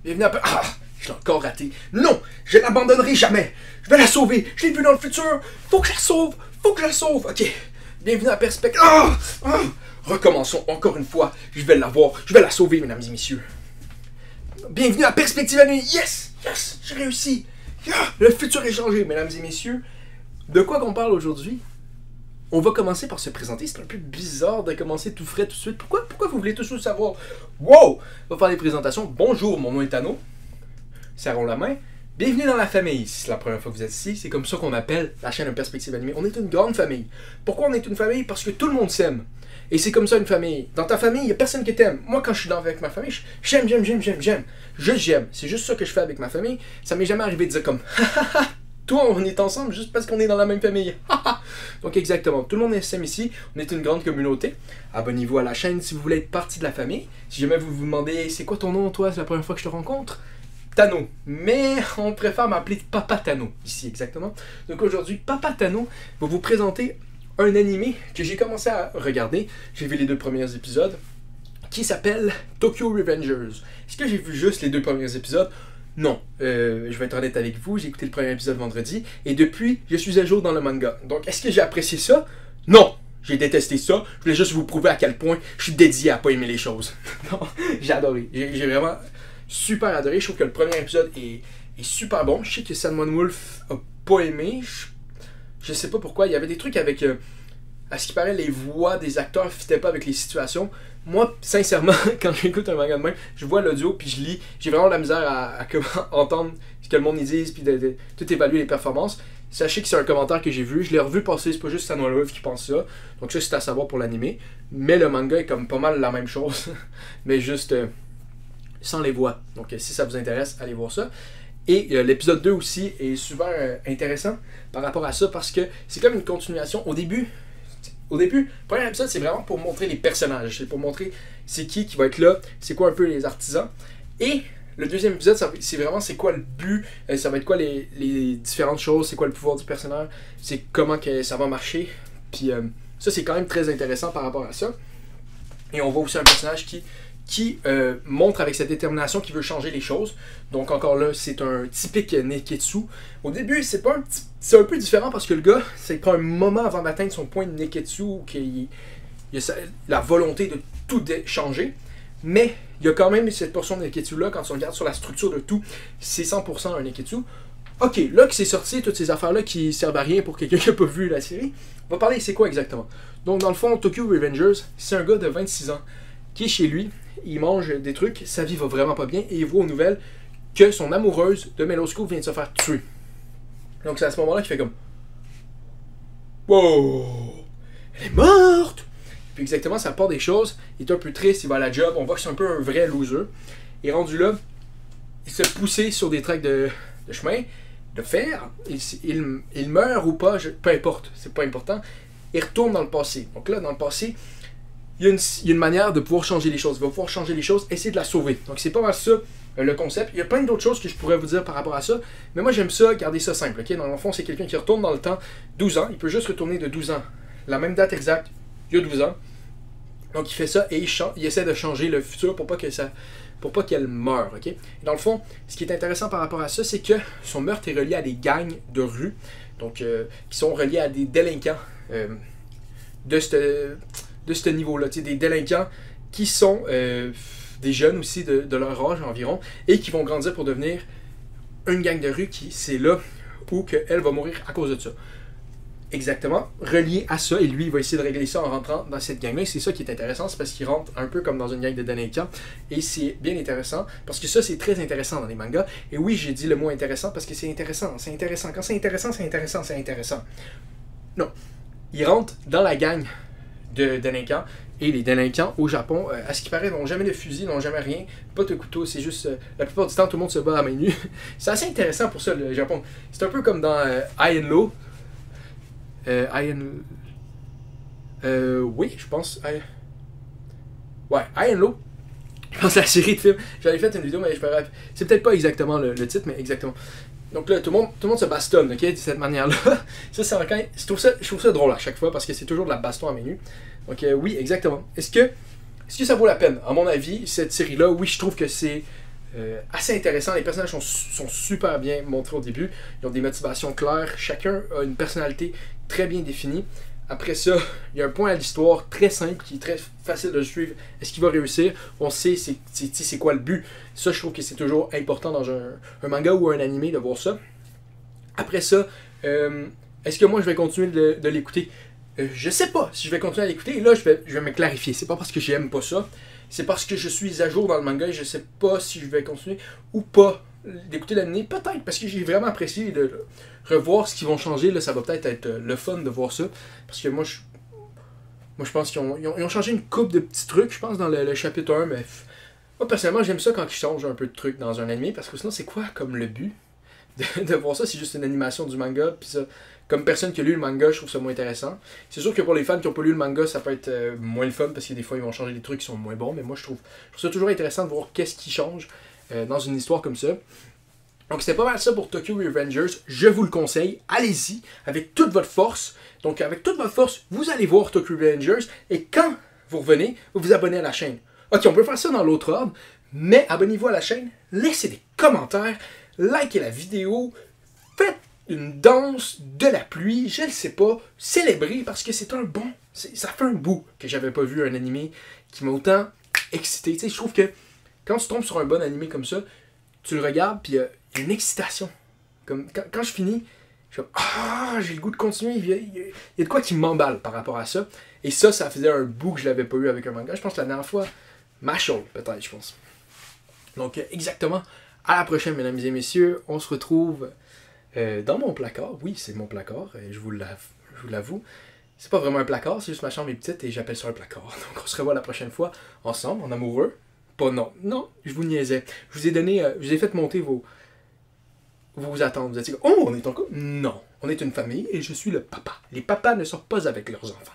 Bienvenue à... Ah! Je l'ai encore raté. Non! Je l'abandonnerai jamais! Je vais la sauver! Je l'ai vue dans le futur! Faut que je la sauve! Faut que je la sauve! Ok. Bienvenue à Perspective... Ah! Ah! Recommençons encore une fois. Je vais l'avoir. Je vais la sauver, mesdames et messieurs. Bienvenue à Perspective à nuit. Yes! Yes! J'ai réussi! Ah! Le futur est changé, mesdames et messieurs. De quoi qu'on parle aujourd'hui? On va commencer par se présenter. C'est un peu bizarre de commencer tout frais tout de suite. Pourquoi vous voulez tous savoir? Wow! On va faire des présentations. Bonjour, mon nom est Tano. Serrons la main. Bienvenue dans la famille. Si c'est la première fois que vous êtes ici, c'est comme ça qu'on appelle la chaîne de Perspective Animée. On est une grande famille. Pourquoi on est une famille? Parce que tout le monde s'aime. Et c'est comme ça une famille. Dans ta famille, il n'y a personne qui t'aime. Moi, quand je suis avec ma famille, j'aime. Juste j'aime. C'est juste ça que je fais avec ma famille. Ça m'est jamais arrivé de dire comme toi, on est ensemble juste parce qu'on est dans la même famille. Donc exactement, tout le monde s'aime ici. On est une grande communauté. Abonnez-vous à la chaîne si vous voulez être partie de la famille. Si jamais vous vous demandez, c'est quoi ton nom, toi? C'est la première fois que je te rencontre? Tano. Mais on préfère m'appeler Papa Tano ici, exactement. Donc aujourd'hui, Papa Tano va vous présenter un animé que j'ai commencé à regarder. J'ai vu les 2 premiers épisodes, qui s'appelle Tokyo Revengers. Est-ce que j'ai vu juste les 2 premiers épisodes? Non. Je vais être honnête avec vous, j'ai écouté le premier épisode vendredi, et depuis, je suis à jour dans le manga. Donc, est-ce que j'ai apprécié ça? Non! J'ai détesté ça. Je voulais juste vous prouver à quel point je suis dédié à pas aimer les choses. Non, j'ai adoré. J'ai vraiment super adoré. Je trouve que le premier épisode est super bon. Je sais que Salmon Wolf a pas aimé. Je sais pas pourquoi. Il y avait des trucs avec... à ce qui paraît, les voix des acteurs ne fitaient pas avec les situations. Moi, sincèrement, quand j'écoute un manga de même, je vois l'audio puis je lis. J'ai vraiment de la misère à entendre ce que le monde y dise puis de tout évaluer les performances. Sachez que c'est un commentaire que j'ai vu. Je l'ai revu passer. C'est pas juste Salmon Wolf qui pense ça. Donc ça, c'est à savoir pour l'animé. Mais le manga est comme pas mal la même chose. Mais juste sans les voix. Donc si ça vous intéresse, allez voir ça. Et l'épisode 2 aussi est super intéressant par rapport à ça parce que c'est comme une continuation. Au début, le premier épisode, c'est vraiment pour montrer les personnages. C'est pour montrer c'est qui va être là, c'est quoi un peu les artisans. Et le deuxième épisode, c'est vraiment c'est quoi le but, ça va être quoi les différentes choses, c'est quoi le pouvoir du personnage, c'est comment que ça va marcher. Puis ça, c'est quand même très intéressant par rapport à ça. Et on voit aussi un personnage qui montre avec cette détermination qu'il veut changer les choses. Donc encore là, c'est un typique Neketsu. Au début, c'est un peu différent parce que le gars, ça prend un moment avant d'atteindre son point de Neketsu, qu'il a la volonté de tout changer. Mais il y a quand même cette portion de Neketsu là, quand on regarde sur la structure de tout, c'est 100% un Neketsu. Ok, là que c'est sorti, toutes ces affaires-là qui servent à rien pour quelqu'un qui n'a pas vu la série, on va parler c'est quoi exactement. Donc dans le fond, Tokyo Revengers, c'est un gars de 26 ans qui est chez lui, il mange des trucs, sa vie va vraiment pas bien, et il voit aux nouvelles que son amoureuse de Meloscope vient de se faire tuer. Donc c'est à ce moment-là qu'il fait comme wow! Elle est morte! Puis exactement, ça part des choses, il est un peu triste, il va à la job, on voit que c'est un peu un vrai loser. Et rendu là, il se poussait sur des tracks de chemin, de fer, il meurt ou pas, peu importe, c'est pas important, il retourne dans le passé. Donc là, dans le passé, il y a une manière de pouvoir changer les choses. Il va pouvoir changer les choses, essayer de la sauver. Donc c'est pas mal ça le concept. Il y a plein d'autres choses que je pourrais vous dire par rapport à ça. Mais moi j'aime ça, garder ça simple. Okay? Dans le fond, c'est quelqu'un qui retourne dans le temps 12 ans. Il peut juste retourner de 12 ans. La même date exacte, il y a 12 ans. Donc il fait ça et il essaie de changer le futur pour pas qu'elle meure. Okay? Et dans le fond, ce qui est intéressant par rapport à ça, c'est que son meurtre est relié à des gangs de rue. Donc qui sont reliés à des délinquants de ce niveau-là, des délinquants qui sont des jeunes aussi de leur âge environ et qui vont grandir pour devenir une gang de rue qui c'est là où elle va mourir à cause de ça. Exactement, relié à ça, et lui il va essayer de régler ça en rentrant dans cette gang-là, et c'est ça qui est intéressant, c'est parce qu'il rentre un peu comme dans une gang de délinquants, et c'est bien intéressant, parce que ça c'est très intéressant dans les mangas, et oui j'ai dit le mot intéressant parce que c'est intéressant, quand c'est intéressant, c'est intéressant, c'est intéressant. Non, il rentre dans la gang de délinquants, et les délinquants au Japon, à ce qui paraît, n'ont jamais de fusil, n'ont jamais rien, pas de couteau, c'est juste, la plupart du temps, tout le monde se bat à main nue. C'est assez intéressant pour ça, le Japon. C'est un peu comme dans High and Low. Oui, je pense. Ouais, High and Low. Je pense à la série de films. J'avais fait une vidéo, mais c'est peut-être pas exactement le titre, mais exactement. Donc là, tout le monde se bastonne, ok, de cette manière-là. Ça, je trouve ça drôle à chaque fois parce que c'est toujours de la baston à main nue. Donc oui, exactement. Est-ce que ça vaut la peine? À mon avis, cette série-là, oui, je trouve que c'est assez intéressant. Les personnages sont super bien montrés au début. Ils ont des motivations claires. Chacun a une personnalité très bien définie. Après ça, il y a un point à l'histoire très simple qui est très facile de suivre. Est-ce qu'il va réussir? On sait c'est quoi le but. Ça, je trouve que c'est toujours important dans un manga ou un animé de voir ça. Après ça, est-ce que moi je vais continuer de l'écouter? Je sais pas si je vais continuer à l'écouter. Et là, je vais me clarifier. C'est pas parce que j'aime pas ça. C'est parce que je suis à jour dans le manga et je sais pas si je vais continuer ou pas d'écouter l'anime. Peut-être parce que j'ai vraiment apprécié de revoir ce qu'ils vont changer. Là, ça va peut-être être le fun de voir ça. Parce que moi, je pense qu'ils ont changé une couple de petits trucs, je pense, dans le chapitre 1. Mais moi, personnellement, j'aime ça quand ils changent un peu de trucs dans un anime. Parce que sinon, c'est quoi comme le but de voir ça? C'est juste une animation du manga. Puis ça, comme personne qui a lu le manga, je trouve ça moins intéressant. C'est sûr que pour les fans qui n'ont pas lu le manga, ça peut être moins le fun. Parce que des fois, ils vont changer des trucs qui sont moins bons. Mais moi, je trouve ça toujours intéressant de voir qu'est-ce qui change dans une histoire comme ça. Donc c'était pas mal ça pour Tokyo Revengers, je vous le conseille, allez-y, avec toute votre force. Donc avec toute votre force, vous allez voir Tokyo Revengers, et quand vous revenez, vous vous abonnez à la chaîne. Ok, on peut faire ça dans l'autre ordre, mais abonnez-vous à la chaîne, laissez des commentaires, likez la vidéo, faites une danse de la pluie, je ne sais pas, célébrez parce que c'est un bon, ça fait un bout que j'avais pas vu un animé qui m'a autant excité. Tu sais, je trouve que quand tu tombes sur un bon animé comme ça, tu le regardes, puis il y a une excitation. Comme, quand je finis, je suis comme, ah, j'ai le goût de continuer. Il y a de quoi qui m'emballe par rapport à ça. Et ça faisait un bout que je l'avais pas eu avec un manga. Je pense que la dernière fois, Mashle, peut-être, je pense. Donc, exactement. À la prochaine, mesdames et messieurs. On se retrouve dans mon placard. Oui, c'est mon placard, je vous l'avoue. C'est pas vraiment un placard, c'est juste ma chambre est petite et j'appelle ça un placard. Donc, on se revoit la prochaine fois, ensemble, en amoureux. Pas non. Non, je vous niaisais. Je vous ai fait monter vos attentes. Vous êtes dit, oh, on est en couple? Non. On est une famille et je suis le papa. Les papas ne sortent pas avec leurs enfants.